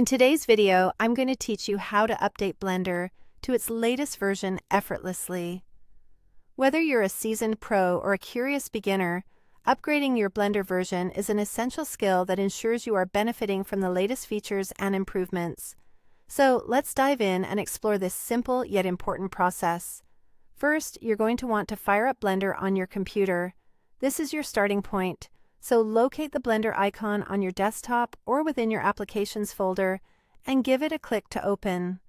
In today's video, I'm going to teach you how to update Blender to its latest version effortlessly. Whether you're a seasoned pro or a curious beginner, upgrading your Blender version is an essential skill that ensures you are benefiting from the latest features and improvements. So let's dive in and explore this simple yet important process. First, you're going to want to fire up Blender on your computer. This is your starting point. So locate the Blender icon on your desktop or within your Applications folder and give it a click to open.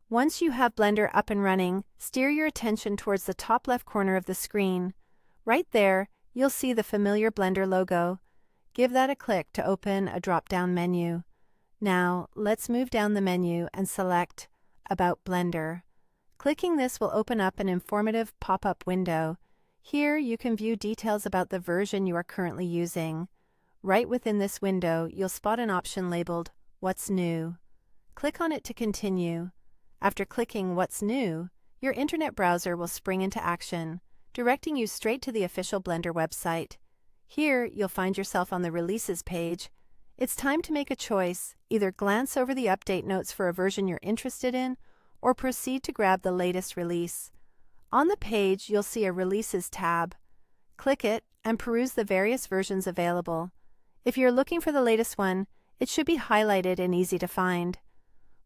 Once you have Blender up and running, steer your attention towards the top left corner of the screen. Right there, you'll see the familiar Blender logo. Give that a click to open a drop-down menu. Now, let's move down the menu and select About Blender. Clicking this will open up an informative pop-up window. Here, you can view details about the version you are currently using. Right within this window, you'll spot an option labeled What's New. Click on it to continue. After clicking What's New, your internet browser will spring into action, directing you straight to the official Blender website. Here, you'll find yourself on the Releases page. It's time to make a choice. Either glance over the update notes for a version you're interested in, or proceed to grab the latest release. On the page, you'll see a Releases tab. Click it and peruse the various versions available. If you're looking for the latest one, it should be highlighted and easy to find.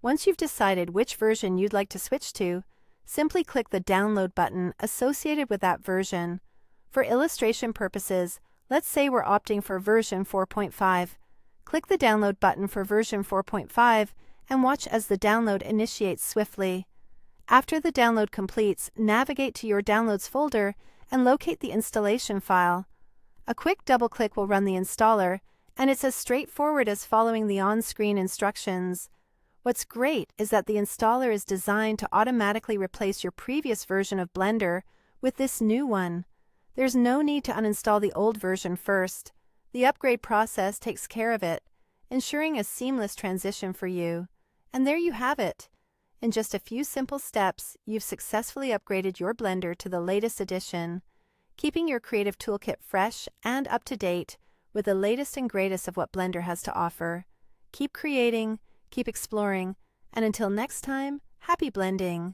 Once you've decided which version you'd like to switch to, simply click the Download button associated with that version. For illustration purposes, let's say we're opting for version 4.5. Click the Download button for version 4.5 and watch as the download initiates swiftly. After the download completes, navigate to your Downloads folder and locate the installation file. A quick double-click will run the installer, and it's as straightforward as following the on-screen instructions. What's great is that the installer is designed to automatically replace your previous version of Blender with this new one. There's no need to uninstall the old version first. The upgrade process takes care of it, ensuring a seamless transition for you. And there you have it. In just a few simple steps, you've successfully upgraded your Blender to the latest edition, keeping your creative toolkit fresh and up to date with the latest and greatest of what Blender has to offer. Keep creating, keep exploring, and until next time, happy blending!